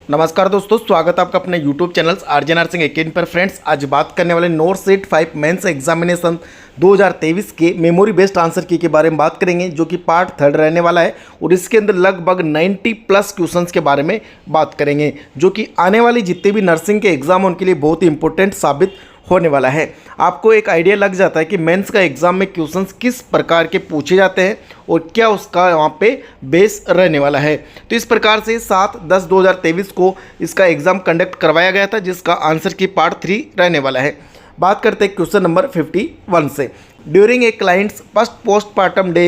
नमस्कार दोस्तों, स्वागत है आपका अपने YouTube channel RJ nursing academy पर। फ्रेंड्स, आज बात करने वाले नॉर्थ सेट 5 मेंस एग्जामिनेशन 2023 के मेमोरी बेस्ड आंसर की के बारे में बात करेंगे, जो कि पार्ट 3 रहने वाला है। और इसके अंदर लगभग 90 प्लस क्वेश्चंस के बारे में बात करेंगे, जो कि आने वाली जितने भी नर्सिंग के एग्जाम उनके लिए बहुत ही इंपॉर्टेंट साबित होने वाला है। आपको एक आइडिया लग जाता है कि मेंस का एग्जाम में क्वेश्चंस किस प्रकार के पूछे जाते हैं और क्या उसका वहाँ पे बेस रहने वाला है। तो इस प्रकार से 7/10/2023 को इसका एग्ज़ाम कंडक्ट करवाया गया था, जिसका आंसर की पार्ट 3 रहने वाला है। बात करते हैं क्वेश्चन नंबर 51 से। During a client's first postpartum day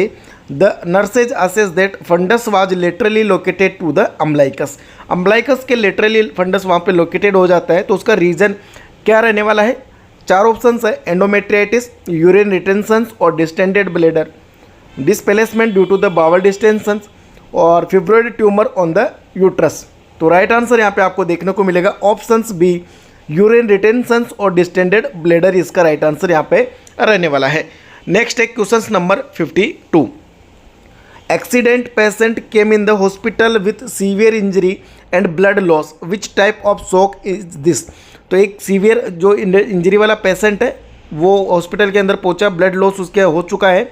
the nurses assess that fundus was laterally located to the umbilicus. Umbilicus के लेटरली फंडस वहाँ पे लोकेटेड हो जाता है, तो उसका रीज़न क्या रहने वाला है। 4 ऑप्शंस है, एंडोमेट्रियाइटिस, यूरिन रिटेंशंस और distended bladder, displacement due to the bowel distensions और fibroid tumour on the uterus. तो राइट आंसर यहाँ पे आपको देखने को मिलेगा ऑप्शंस बी, यूरिन रिटेंशंस और डिस्टेंडेड ब्लैडर, इसका राइट आंसर यहाँ पे रहने वाला है। नेक्स्ट है question number 52। Accident patient came in the hospital with severe injury and blood loss, which type of shock is this. तो एक सीवियर जो इंजरी वाला पेशेंट है वो हॉस्पिटल के अंदर पहुंचा, ब्लड लॉस उसके हो चुका है,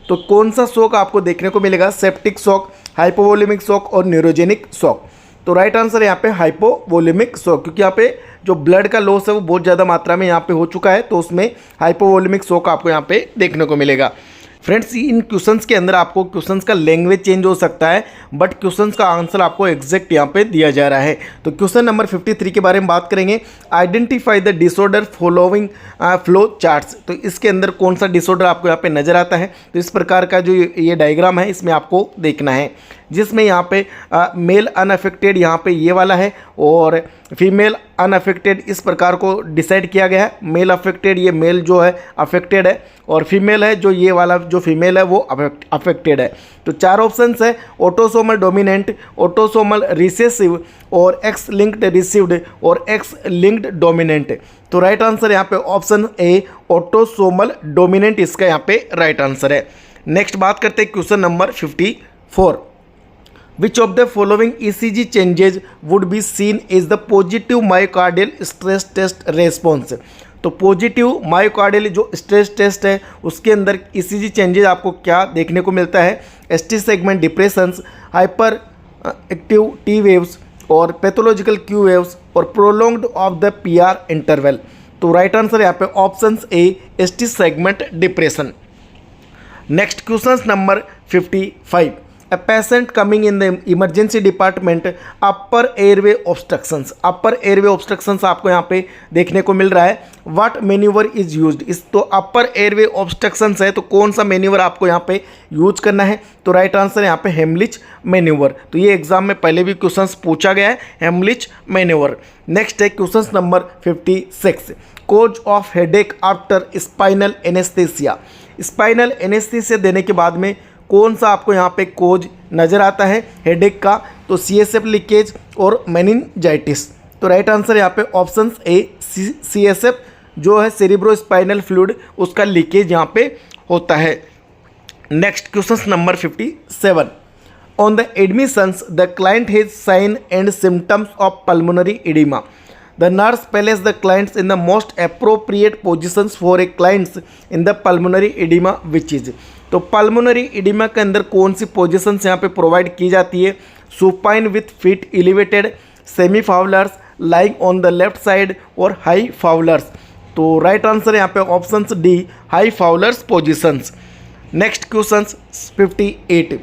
तो कौन सा शॉक आपको देखने को मिलेगा। सेप्टिक शॉक, हाइपोवोलेमिक शॉक और न्यूरोजेनिक शॉक। तो राइट आंसर यहाँ पे हाइपोवोलेमिक शॉक, क्योंकि यहाँ पे जो ब्लड का लॉस है वो बहुत ज़्यादा मात्रा में यहाँ पे हो चुका है, तो उसमें हाइपोवोलेमिक शॉक आपको यहाँ पे देखने को मिलेगा। फ्रेंड्स, इन क्वेश्चंस के अंदर आपको क्वेश्चंस का लैंग्वेज चेंज हो सकता है, बट क्वेश्चंस का आंसर आपको एग्जैक्ट यहाँ पे दिया जा रहा है। तो क्वेश्चन नंबर 53 के बारे में बात करेंगे। Identify the disorder following flow charts. तो इसके अंदर कौन सा डिसऑर्डर आपको यहाँ पे नजर आता है। तो इस प्रकार का जो ये डायग्राम है इसमें आपको देखना है, जिसमें यहाँ पे मेल अनअफेक्टेड यहाँ पे ये वाला है और फीमेल अनअफेक्टेड इस प्रकार को डिसाइड किया गया है। मेल अफेक्टेड, ये मेल जो है अफेक्टेड है, और फीमेल है जो ये वाला जो फीमेल है वो अफेक्टेड है। तो 4 ऑप्शंस है, ऑटोसोमल डोमिनेंट, ऑटोसोमल रिसेसिव और एक्स लिंक्ड रिसीव्ड और एक्स लिंक्ड डोमिनेंट। तो राइट आंसर यहाँ पे ऑप्शन ए, ऑटोसोमल डोमिनेंट, इसका यहाँ पे राइट आंसर है। नेक्स्ट बात करते हैं question number 54। Which of the following ECG changes would be seen is the positive myocardial stress test response। तो पॉजिटिव मायोकार्डियल जो स्ट्रेस टेस्ट है उसके अंदर ECG चेंजेस आपको क्या देखने को मिलता है। ST segment depressions, hyper active T waves और पैथोलॉजिकल क्यू वेव्स और prolonged of the PR interval. तो राइट आंसर यहाँ पे option A, ST segment depression. Next question number 55। A patient coming in the emergency department, upper airway obstructions। upper airway obstructions आपको यहाँ पे देखने को मिल रहा है। What maneuver is used। इस तो upper airway obstructions है, तो कौन सा मैन्यूवर आपको यहाँ पे यूज करना है। तो राइट आंसर यहाँ पे हेमलिच मैन्यूवर। तो ये एग्जाम में पहले भी क्वेश्चंस पूछा गया है, हेमलिच मैन्यूवर। नेक्स्ट है question number 56। Cause of headache after spinal anaesthesia. Spinal anaesthesia देने के बाद में कौन सा आपको यहाँ पे कोज नज़र आता है हेडेक का। तो CSF लीकेज और मेनिंजाइटिस। तो राइट आंसर यहाँ पे ऑप्शन ए, CSF जो है सेरिब्रोस्पाइनल फ्लूइड, उसका लीकेज यहाँ पे होता है। Next question number 57। On the admissions the client has sign and symptoms of pulmonary oedema. The nurse places the clients in the most appropriate positions for a clients in the pulmonary edema which is। तो pulmonary oedema के अंदर कौन सी positions यहाँ पे provide की जाती है। Supine with feet elevated, semi Fowler's, lying on the left side और हाई फाउलर्स। तो राइट आंसर यहाँ पे option D, high Fowler's positions. Next question 58।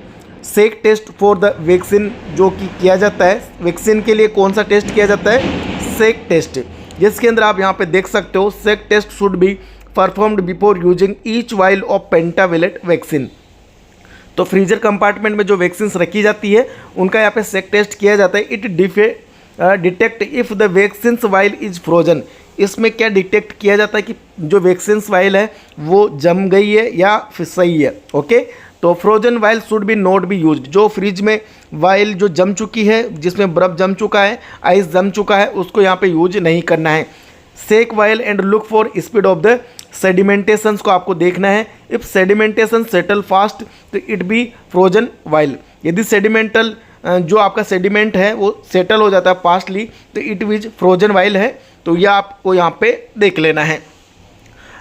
Schick test for the vaccine जो कि किया जाता है, वैक्सीन के लिए कौन सा टेस्ट किया जाता है, सेक टेस्ट, जिसके अंदर आप यहाँ पे देख सकते हो shake test should be performed before using each vial of pentavalent vaccine. तो फ्रीजर कंपार्टमेंट में जो वैक्सीन रखी जाती है उनका यहाँ पे सेक टेस्ट किया जाता है। It detect if the vaccine while is frozen. इसमें क्या डिटेक्ट किया जाता है कि जो वैक्सीन वाइल है वो जम गई है या फिर सही है। ओके, तो frozen while should be not be used. जो फ्रिज में वाइल जो जम चुकी है, जिसमें बर्फ जम चुका है, आइस जम चुका है, उसको यहाँ पे यूज नहीं करना है। Shake vial and look for speed of the sedimentations को आपको देखना है। इफ सेडिमेंटेशन सेटल फास्ट तो इट बी फ्रोजन वाइल। यदि सेडिमेंटल जो आपका सेडिमेंट है वो सेटल हो जाता है फास्टली, तो इट विज फ्रोजन वाइल है, तो यह आपको यहाँ पे देख लेना है।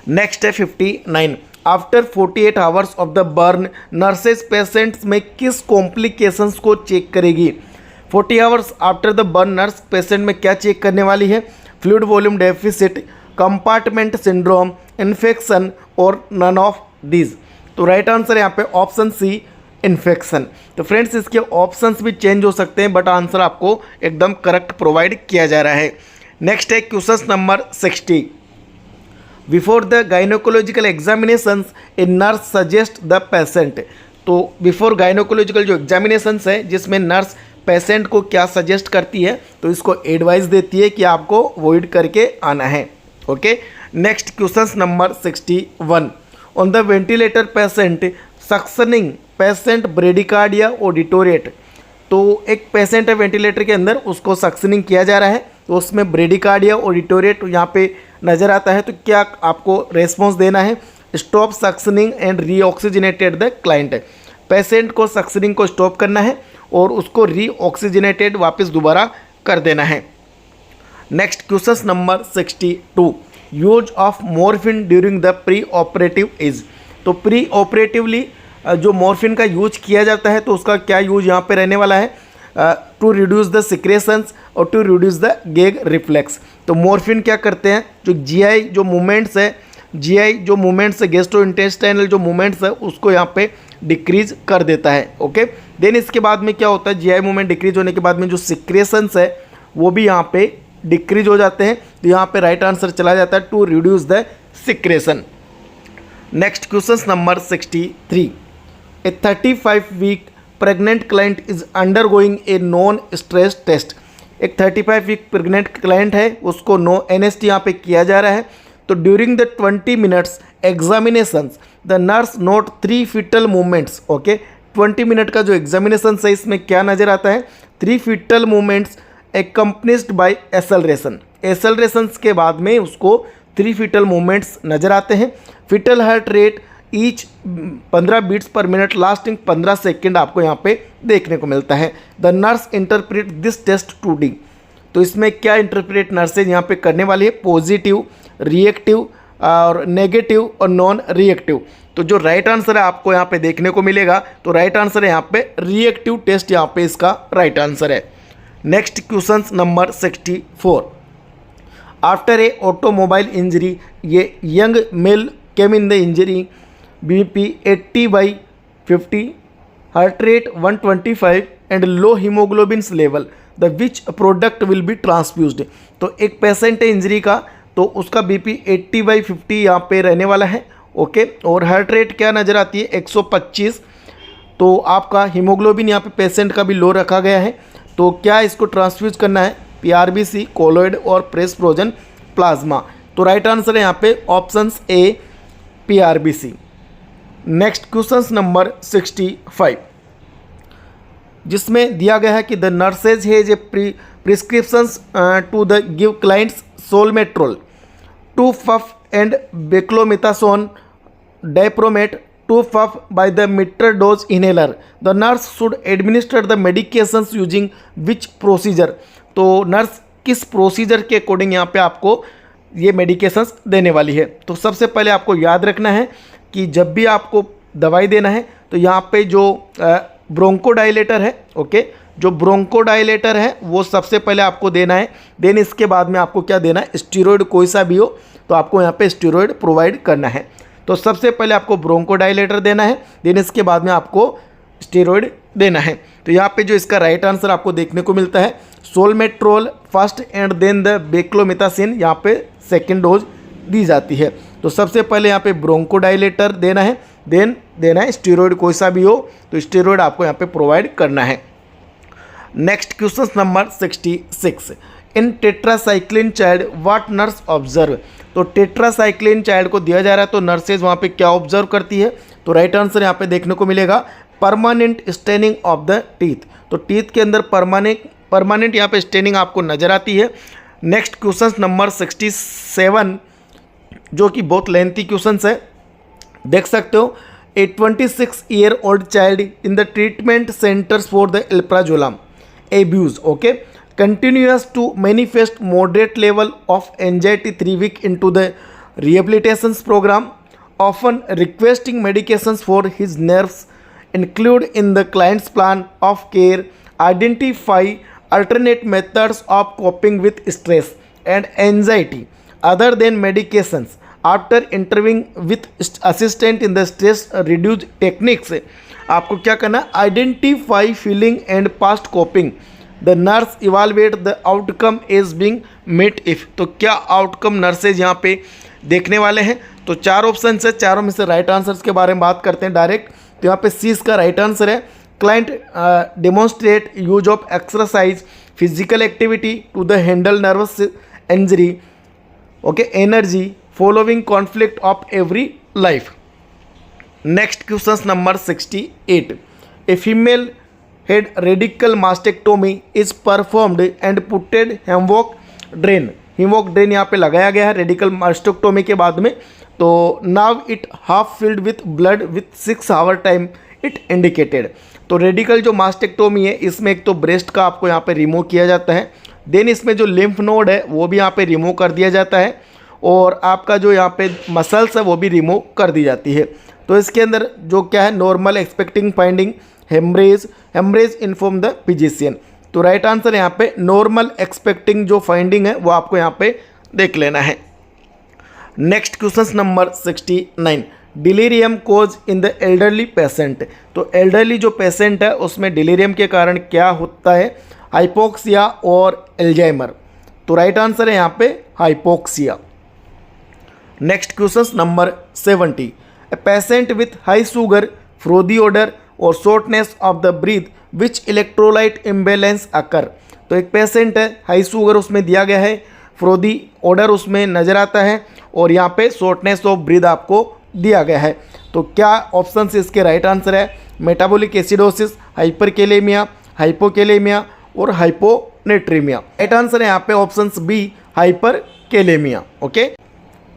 नेक्स्ट है 59, after 48 hours of the burn nurses patients में किस कॉम्प्लिकेशंस को चेक करेगी। 40 hours after the burn nurse patient में क्या चेक करने वाली है? Fluid volume deficit, compartment syndrome, infection और नन ऑफ दीज। तो राइट आंसर यहाँ पे ऑप्शन सी, इन्फेक्शन। तो फ्रेंड्स इसके ऑप्शंस भी चेंज हो सकते हैं, बट आंसर आपको एकदम करेक्ट प्रोवाइड किया जा रहा है। नेक्स्ट है question number 60, before the gynaecological examinations a nurse suggest the patient. तो बिफोर गाइनोकोलॉजिकल जो एग्जामिनेशंस है जिसमें नर्स पेशेंट को क्या सजेस्ट करती है, तो इसको एडवाइस देती है कि आपको अवॉइड करके आना है। Okay, next question number 61, on the ventilator patient suctioning patient bradycardia ऑडिटोरिएट। तो एक पेशेंट है वेंटिलेटर के अंदर, उसको सक्शनिंग किया जा रहा है, तो उसमें ब्रेडिकार्डिया ऑडिटोरिएट यहाँ पे नज़र आता है, तो क्या आपको रेस्पॉन्स देना है? Stop suctioning and reoxygenated the client. Patient को सक्शनिंग को स्टॉप करना है और उसको रीऑक्सीजनेटेड वापस दोबारा कर देना है। Next question number 62, use of morphine during the pre operative is. तो प्री ऑपरेटिवली जो मॉर्फिन का यूज किया जाता है, तो उसका क्या यूज यहाँ पे रहने वाला है? टू रिड्यूस द सिक्रेशंस और to reduce the gag reflex. तो मॉर्फिन क्या करते हैं, जो जीआई जो मूवमेंट्स है, जीआई जो मूवमेंट्स है, गैस्ट्रो इंटेस्टाइनल जो मूवमेंट्स है, उसको यहाँ पे डिक्रीज कर देता है। ओके, देन इसके बाद में क्या होता है, जीआई मूवमेंट डिक्रीज होने के बाद में जो सिक्रेशंस है वो भी यहाँ पे डिक्रीज हो जाते हैं, तो यहाँ पे राइट आंसर चला जाता है to reduce the secretion. Next question number 63, a 35 week pregnant client is undergoing a non stress test. एक 35 वीक प्रेग्नेंट क्लाइंट है, उसको नो एनएसटी यहाँ पे किया जा रहा है। तो during the 20 minutes examinations the nurse note 3 fetal movements. Okay, 20 minute का जो एग्जामिनेशन है इसमें क्या नज़र आता है? 3 फीटल मूवमेंट्स एक्कम्पनीड बाय एसेलरेशन। एसेलरेशंस के बाद में उसको 3 फीटल मूवमेंट्स नज़र आते हैं। Fetal heart rate each 15 beats per minute lasting 15 second आपको यहाँ पे देखने को मिलता है। The nurse interpret this test to D. तो इसमें क्या इंटरप्रेट नर्सेज यहाँ पे करने वाली है? पॉजिटिव, रिएक्टिव और नेगेटिव और नॉन रिएक्टिव। तो जो राइट आंसर है आपको यहाँ पे देखने को मिलेगा, तो राइट आंसर है यहाँ पे रिएक्टिव टेस्ट, यहाँ पे इसका राइट आंसर है। Next question number 64, after a automobile injury ये young mail came in the injury BP 80/50, heart rate 125 and low hemoglobin level, the which product will be transfused। तो एक पेशेंट है injury का, तो उसका BP 80/50 यहाँ पे रहने वाला है। ओके, और हार्ट रेट क्या नज़र आती है? 125। तो आपका हीमोग्लोबिन यहाँ पे पेशेंट का भी लो रखा गया है। तो क्या इसको ट्रांसफ्यूज करना है? PRBC, कोलोइड और प्रेस फ्रोजन प्लाज्मा। तो राइट आंसर है यहाँ पे option A, PRBC। Next question number 65, जिसमें दिया गया है कि the nurses has a prescriptions to the give clients salmeterol, 2 puff and beclomethasone dipropionate, 2 puff by the meter dose inhaler। the nurse should administer the medications using which procedure। तो nurse किस procedure के according यहाँ पे आपको ये medications देने वाली है? तो सबसे पहले आपको याद रखना है कि जब भी आपको दवाई देना है, तो यहाँ पे जो ब्रोंकोडाइलेटर है, ओके, जो ब्रोंकोडाइलेटर है वो सबसे पहले आपको देना है। देन इसके बाद में आपको क्या देना है? स्टीरॉयड कोई सा भी हो तो आपको यहाँ पे स्टीरॉयड प्रोवाइड करना है। तो सबसे पहले आपको ब्रोंकोडाइलेटर देना है, देन इसके बाद में आपको स्टीरॉयड देना है। तो यहाँ पे जो इसका राइट आंसर आपको देखने को मिलता है सोलमेट्रोल फर्स्ट एंड देन द बेक्लोमिथासिन यहाँ पे सेकेंड डोज दी जाती है। तो सबसे पहले यहाँ पे ब्रोंकोडाइलेटर देना है, देन देना है स्टीरॉयड कोई सा भी हो तो स्टीरॉयड आपको यहाँ पे प्रोवाइड करना है। Next question number 66, in tetracycline child what nurse observe. तो टेट्रासाइक्लिन चाइल्ड को दिया जा रहा है, तो नर्सेज वहाँ पे क्या ऑब्जर्व करती है? तो राइट आंसर यहाँ पे देखने को मिलेगा permanent staining of the teeth. तो टीथ के अंदर परमानेंट यहाँ पे स्टेनिंग आपको नजर आती है। नेक्स्ट क्वेश्चन नंबर 67, जो कि बहुत लेंथी क्वेश्चन है, देख सकते हो। a 26-year-old child in the treatment centers for the alprazolam abuse, okay, continues to manifest moderate level of anxiety 3 weeks into the rehabilitation program, often requesting medications for his nerves include in the client's plan of care, identify alternate methods of coping with stress and anxiety other than medications. After interviewing with assistant in the stress reduce techniques, आपको क्या करना है, identify feeling and past coping, the nurse evaluate the outcome is being met if. तो क्या outcome nurses यहाँ पे देखने वाले हैं? तो 4 ऑप्शन है, चारों में से राइट आंसर्स के बारे में बात करते हैं डायरेक्ट। तो यहाँ पे सी इसका राइट आंसर है। Client demonstrate use of exercise physical activity to the handle nervous injury, okay, energy following conflict of every life. Next question number 68, a female had radical mastectomy is performed and putted Hemovac drain. Hemovac drain यहाँ पे लगाया गया है radical mastectomy के बाद में। तो now it half filled with blood with 6 hour time it indicated. तो रेडिकल जो मास्टेक्टोमी है इसमें एक तो ब्रेस्ट का आपको यहाँ पे रिमूव किया जाता है, देन इसमें जो लिम्फ नोड है वो भी यहाँ पे रिमूव कर दिया जाता है, और आपका जो यहाँ पे मसल्स है वो भी रिमूव कर दी जाती है। तो इसके अंदर जो क्या है, normal expecting finding haemorrhage inform the physician. तो राइट आंसर यहाँ पे नॉर्मल एक्सपेक्टिंग जो फाइंडिंग है वो आपको यहाँ पे देख लेना है। Next question number 69, delirium cause in the elderly patient. तो एल्डरली जो पेशेंट है उसमें डिलीरियम के कारण क्या होता है, हाइपोक्सिया और एल्जाइमर। तो राइट आंसर है यहाँ पे hypoxia. Next question number 70, a patient with high sugar, fruity odour और shortness of the breath which electrolyte imbalance occur. तो एक पेशेंट है, हाई शुगर उसमें दिया गया है, फ्रोदी ऑर्डर उसमें नज़र आता है, और यहाँ पे शॉर्टनेस ऑफ ब्रीथ आपको दिया गया है। तो क्या ऑप्शन इसके राइट आंसर है, मेटाबॉलिक एसिडोसिस, हाइपरकेलेमिया, हाइपोकेलेमिया और हाइपोनेट्रीमिया। राइट आंसर है यहाँ पे option B, hyperkalaemia, okay.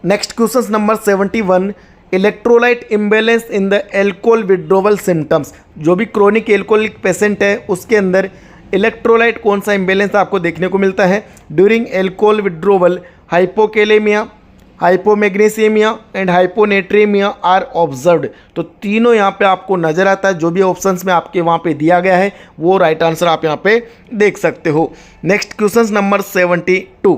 Next question number 71, electrolyte imbalance in the alcohol withdrawal symptoms. जो भी क्रोनिक एल्कोहलिक पेशेंट है उसके अंदर इलेक्ट्रोलाइट कौन सा इम्बेलेंस आपको देखने को मिलता है during alcohol withdrawal, hypokalemia, hypomagnesemia and hyponatremia are observed. तो तीनों यहाँ पे आपको नज़र आता है, जो भी ऑप्शंस में आपके वहाँ पे दिया गया है वो राइट आंसर आप यहाँ पे देख सकते हो। Next question number 72,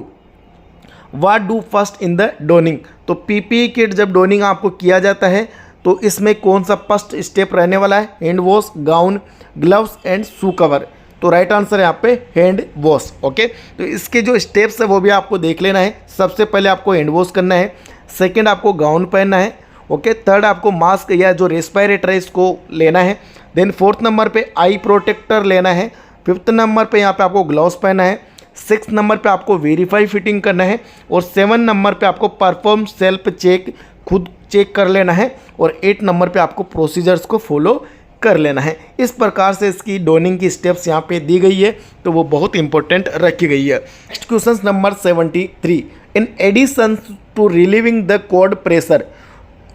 what do first in the donning. तो पीपीई किट जब डोनिंग आपको किया जाता है तो इसमें कौन सा फर्स्ट स्टेप रहने वाला है, hand wash, gown, gloves and shoe cover. तो राइट आंसर है यहाँ पे हैंड वॉश, ओके। तो इसके जो स्टेप्स है वो भी आपको देख लेना है। सबसे पहले आपको हैंड वॉश करना है, सेकंड आपको गाउन पहनना है, ओके, थर्ड आपको मास्क या जो रेस्पिरेटर है इसको लेना है, देन फोर्थ नंबर पे आई प्रोटेक्टर लेना है, फिफ्थ नंबर पे यहाँ पे आपको ग्लव्स पहनना है, 6 नंबर पे आपको वेरीफाई फिटिंग करना है, और 7 नंबर पे आपको परफॉर्म सेल्फ चेक खुद चेक कर लेना है, और 8 नंबर पे आपको प्रोसीजर्स को फॉलो कर लेना है। इस प्रकार से इसकी डोनिंग की स्टेप्स यहाँ पे दी गई है, तो वो बहुत इंपॉर्टेंट रखी गई है। Next question number 73, in addition to relieving the cord pressure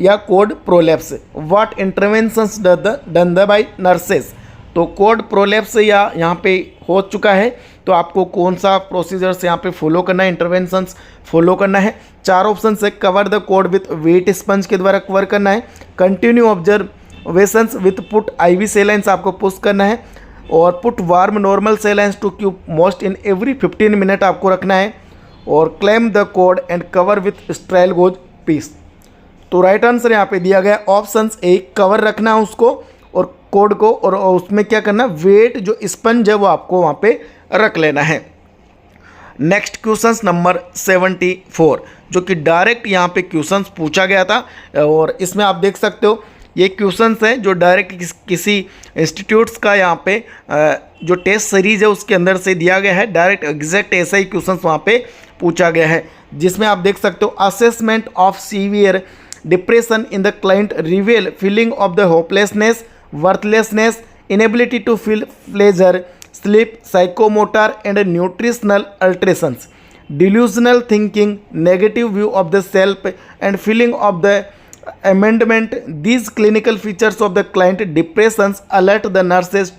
या cord prolapse, what interventions done by nurses. तो कोड प्रोलैप्स या यहाँ पे हो चुका है तो आपको कौन सा प्रोसीजर्स यहाँ पे फॉलो करना है, इंटरवेंशंस फॉलो करना है। 4 ऑप्शन से, cover the cord with wet sponge के द्वारा कवर करना है, continue observations with put IV salines आपको पुश करना है, और put warm normal salines to keep moist in every 15 minute आपको रखना है, और clamp the cord and cover with sterile gauze piece. तो राइट आंसर यहाँ पे दिया गया ऑप्शन ए, कवर रखना है उसको और कोड को, और उसमें क्या करना, वेट जो स्पंज है वो आपको वहाँ पे रख लेना है। नेक्स्ट क्वेश्चन नंबर 74, जो कि डायरेक्ट यहाँ पे क्वेश्चंस पूछा गया था, और इसमें आप देख सकते हो ये क्वेश्चंस हैं जो डायरेक्ट किसी इंस्टीट्यूट्स का यहाँ पे जो टेस्ट सीरीज है उसके अंदर से दिया गया है। डायरेक्ट एग्जैक्ट ऐसा ही क्वेश्चंस वहाँ पे पूछा गया है, जिसमें आप देख सकते हो, assessment of severe depression in the client reveal feeling of the hopelessness, worthlessness, inability to feel pleasure, sleep, psychomotor and nutritional alterations, delusional thinking, negative view of the self and feeling of the amendment. These clinical features of the client depressions alert the nurses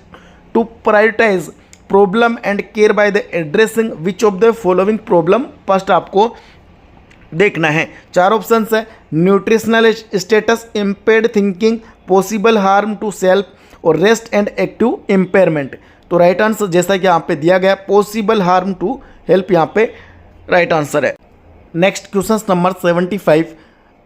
to prioritize problem and care by the addressing which of the following problem first आपको देखना है। 4 options है, nutritional status, impaired thinking, possible harm to self और rest and active impairment. तो right answer जैसा कि यहाँ पे दिया गया पॉसिबल हार्म टू हेल्प यहाँ पे राइट आंसर है। Next question number 75,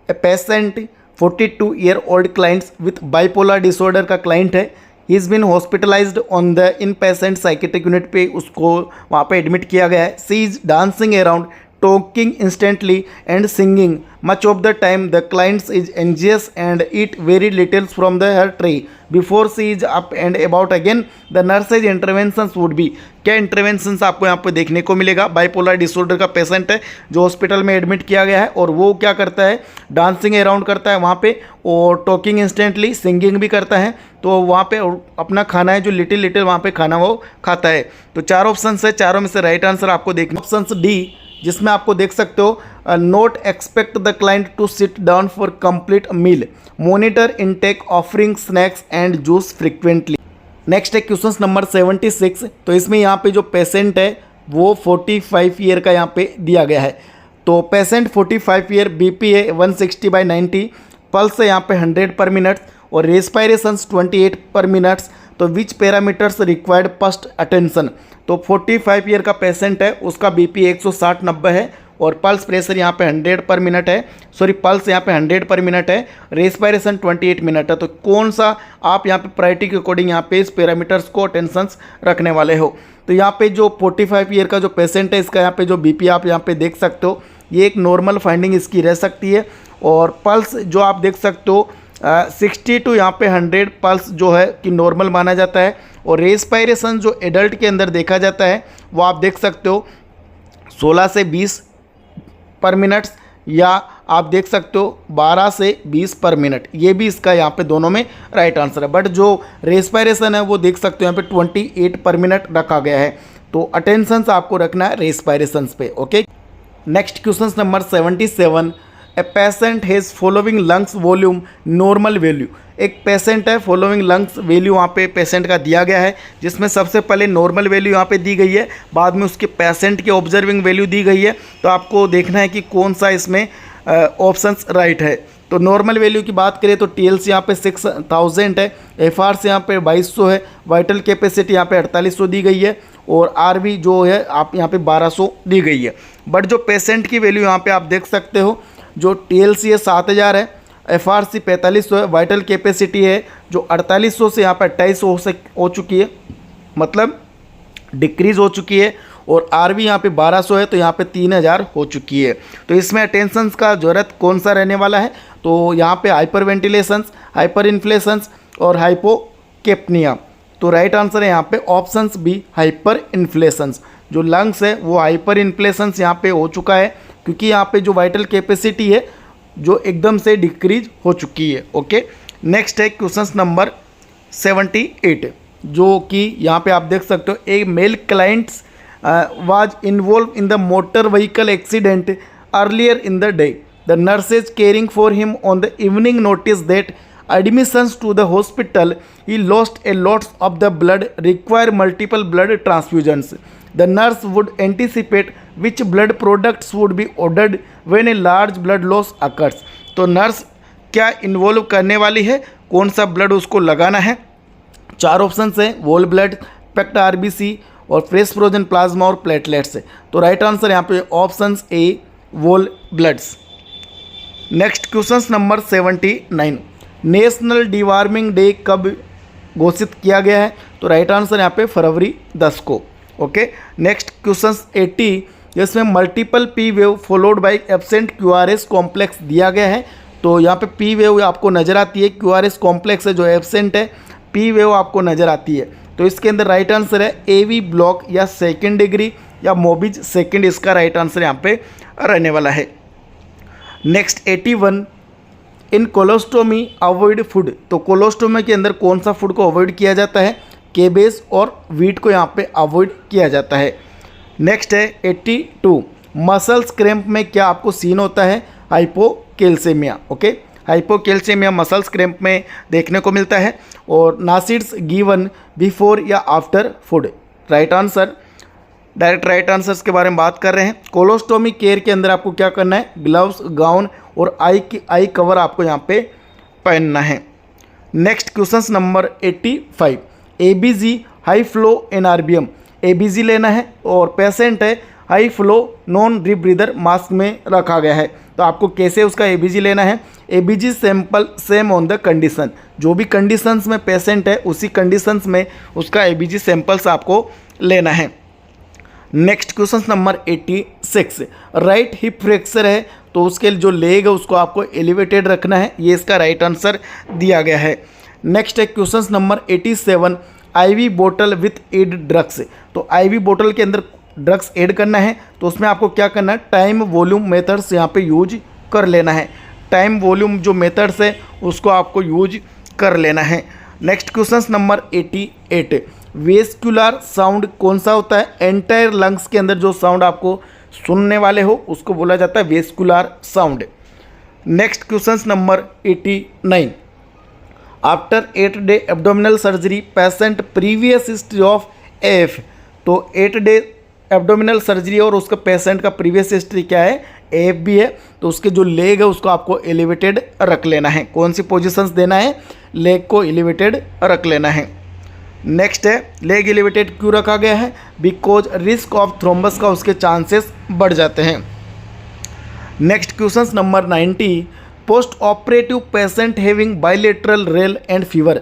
a patient 42 year old clients with bipolar disorder का क्लाइंट है, he is been hospitalised on the inpatient psychiatric unit पे उसको वहाँ पे एडमिट किया गया है। She is dancing around, talking instantly and singing much of the time. The client is anxious and eat very little from her tray before she is up and about again. The nurse's interventions would be, क्या interventions आपको यहाँ पे देखने को मिलेगा। Bipolar disorder का patient है जो हॉस्पिटल में एडमिट किया गया है और वो क्या करता है, डांसिंग अराउंड करता है वहाँ पे और टॉकिंग इंस्टेंटली, सिंगिंग भी करता है। तो वहाँ पे अपना खाना है जो लिटिल लिटिल वहाँ पे खाना वो खाता है। तो 4 ऑप्शन है, चारों में से राइट आंसर आपको देखना ऑप्शन डी, जिसमें आपको देख सकते हो not expect the client to sit down for complete meal, monitor intake, offering snacks and juice frequently. Next है क्वेश्चन नंबर 76। तो इसमें यहाँ पे जो पेशेंट है वो 45 ईयर का यहाँ पे दिया गया है। तो पेशेंट 45 ईयर, बीपी है 160/90, पल्स है यहाँ पे 100 पर मिनट और रेस्पायरेशंस 28 पर मिनट्स। तो विच पैरामीटर्स रिक्वायर्ड फर्स्ट अटेंशन। तो 45 ईयर का पेशेंट है, उसका बीपी 160/90 है और पल्स प्रेशर यहाँ पे 100 पर मिनट है, सॉरी पल्स यहाँ पे 100 पर मिनट है, रेस्पायरेशन 28 मिनट है। तो कौन सा आप यहाँ पे प्रायोरिटी के अकॉर्डिंग यहाँ पे इस पैरामीटर्स को अटेंशंस रखने वाले हो। तो यहाँ पे जो 45 ईयर का जो पेशेंट है इसका यहाँ पे जो बीपी आप यहाँ पे देख सकते हो, ये एक नॉर्मल फाइंडिंग इसकी रह सकती है। और पल्स जो आप देख सकते हो 60 टू यहाँ पे 100 पल्स जो है कि नॉर्मल माना जाता है। और रेस्पायरेशन जो एडल्ट के अंदर देखा जाता है वो आप देख सकते हो 16 से 20 पर मिनट, या आप देख सकते हो 12 से 20 पर मिनट। ये भी इसका यहाँ पे दोनों में राइट आंसर है। बट जो रेस्पायरेशन है वो देख सकते हो यहाँ पे 28 पर मिनट रखा गया है। तो अटेंशन आपको रखना है रेस्पायरेशन पे। Okay, next question number 77, a patient has following lungs volume normal value. एक पेशेंट है, फॉलोइंग लंग्स वैल्यू वहाँ पे पेशेंट का दिया गया है, जिसमें सबसे पहले नॉर्मल वैल्यू यहाँ पे दी गई है, बाद में उसके पेशेंट की ऑब्जर्विंग वैल्यू दी गई है। तो आपको देखना है कि कौन सा इसमें ऑप्शंस राइट है। तो नॉर्मल वैल्यू की बात करें तो TLC यहाँ पे 6000 है, FRC यहाँ पे 2200 है, वाइटल कैपेसिटी यहाँ पे 4800 दी गई है और RV जो है आप यहाँ पे 1200 दी गई है। बट जो पेशेंट की वैल्यू यहाँ पे आप देख सकते हो, जो TLC है 7000 है, FRC 4500 है, वाइटल कैपेसिटी है जो 4800 से यहाँ पर 2800 हो चुकी है, मतलब डिक्रीज़ हो चुकी है। और RV यहाँ पे 1200 है तो यहाँ पे 3000 हो चुकी है। तो इसमें अटेंशंस का ज़रूरत कौन सा रहने वाला है, तो यहाँ पे हाइपर वेंटिलेशंस, हाइपर इन्फ्लेशंस और हाइपोकेप्निया। तो राइट आंसर है यहाँ पे ऑप्शंस बी, हाइपर इन्फ्लेशंस। जो लंग्स है वो हाइपर इन्फ्लेशंस यहाँ पे हो चुका है, क्योंकि यहाँ पे जो वाइटल कैपेसिटी है जो एकदम से डिक्रीज हो चुकी है। ओके, नेक्स्ट है क्वेश्चन नंबर 78, जो कि यहाँ पे आप देख सकते हो, a male clients was involve in the motor vehicle accident earlier in the day. The nurses caring for him on the evening notice that admissions to the hospital he lost a lot of the blood, require multiple blood transfusions. The nurse would anticipate which blood products would be ordered when a large blood loss occurs. तो nurse क्या involve करने वाली है, कौन सा blood उसको लगाना है। 4 ऑप्शंस हैं, वोल ब्लड, पैक्ड RBC और फ्रेश फ्रोजन प्लाज्मा और प्लेटलेट्स। तो राइट आंसर यहाँ पे options A, whole bloods. Next question number 79, national deworming day कब घोषित किया गया है, तो राइट आंसर यहाँ पे फरवरी 10 को। ओके, नेक्स्ट क्वेश्चन 80, जिसमें multiple P wave followed by absent QRS complex दिया गया है। तो यहाँ पे P वेव आपको नज़र आती है, QRS कॉम्प्लेक्स है जो एब्सेंट है, P वेव आपको नज़र आती है। तो इसके अंदर राइट आंसर है AV ब्लॉक या सेकेंड डिग्री या मोबिज सेकेंड, इसका राइट आंसर यहाँ पे रहने वाला है। नेक्स्ट 81, इन कोलोस्टोमी अवॉइड फूड। तो कोलोस्टोमी के अंदर कौन सा फूड को अवॉइड किया जाता है, केबेज और वीट को यहाँ पे अवॉइड किया जाता है। नेक्स्ट है 82, मसल्स क्रैम्प में क्या आपको सीन होता है, हाइपोकैल्सेमिया। ओके, हाइपोकैल्शियम या मसल्स क्रैम्प में देखने को मिलता है। और नासिड्स गिवन बिफोर या after food, right answer. Direct right answers के बारे में बात कर रहे हैं। कोलोस्टोमी केयर के अंदर आपको क्या करना है, ग्लव्स, गाउन और आई कवर आपको यहाँ पे पहनना है। Next question number 85, ABG high flow NRBM, ABG लेना है और पेशेंट है high flow non rebreather mask में रखा गया है। तो आपको कैसे उसका एबीजी लेना है, ABG sample same on the condition, जो भी कंडीशंस में पेशेंट है उसी कंडीशंस में उसका एबीजी सैंपल्स आपको लेना है। Next question number 86, right hip fracture है तो उसके जो लेग है उसको आपको एलिवेटेड रखना है, ये इसका राइट आंसर दिया गया है। नेक्स्ट है क्वेश्चन नंबर 87, आईवी बोतल विथ एड ड्रग्स, तो आईवी बोतल के अंदर ड्रग्स ऐड करना है तो उसमें आपको क्या करना है, टाइम वॉल्यूम मेथड्स यहाँ पे यूज कर लेना है। टाइम वॉल्यूम जो मेथड्स है उसको आपको यूज कर लेना है। Next question number 88, vascular sound कौन सा होता है, एंटायर लंग्स के अंदर जो साउंड आपको सुनने वाले हो उसको बोला जाता है vascular sound. Next question number 89, after 8 day abdominal surgery patient previous history of F, तो 8 डे एब्डोमिनल सर्जरी और उसका पेशेंट का प्रीवियस हिस्ट्री क्या है, एफ भी है, तो उसके जो लेग है उसको आपको एलिवेटेड रख लेना है। कौन सी पोजीशंस देना है, लेग को एलिवेटेड रख लेना है। नेक्स्ट है, लेग एलिवेटेड क्यों रखा गया है, बिकॉज रिस्क ऑफ थ्रोम्बस का उसके चांसेस बढ़ जाते हैं। Next question number 90, post operative patient having bilateral rail and fever,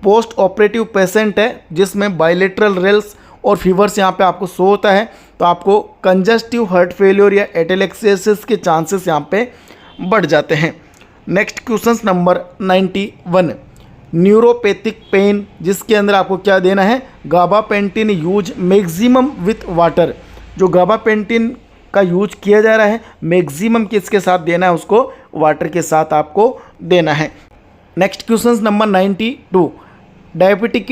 post operative patient है जिसमें बाइलेटरल रेल्स और फीवर्स यहाँ पे आपको शो होता है तो आपको कंजस्टिव हार्ट फेलियर या एटेलेक्सिस के चांसेस यहाँ पे बढ़ जाते हैं। Next question number 91, neuropathic pain जिसके अंदर आपको क्या देना है, gabapentin use maximum with water, जो गाबापेंटिन का यूज किया जा रहा है मैक्सिमम किसके साथ देना है, उसको वाटर के साथ आपको देना है। Next question number 92, diabetic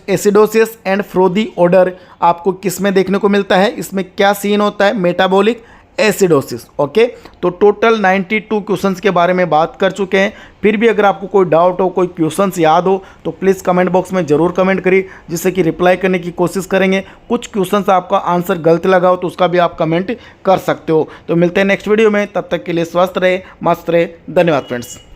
acidosis and fruity odour आपको किस में देखने को मिलता है, इसमें क्या सीन होता है, मेटाबॉलिक एसिडोसिस। ओके, तो टोटल 92 क्वेश्चंस के बारे में बात कर चुके हैं। फिर भी अगर आपको कोई डाउट हो, कोई क्वेश्चंस याद हो तो प्लीज़ कमेंट बॉक्स में ज़रूर कमेंट करिए, जिससे कि रिप्लाई करने की कोशिश करेंगे। कुछ क्वेश्चंस आपका आंसर गलत लगा हो तो उसका भी आप कमेंट कर सकते हो। तो मिलते हैं नेक्स्ट वीडियो में, तब तक के लिए स्वस्थ रहे, मस्त रहे। धन्यवाद फ्रेंड्स।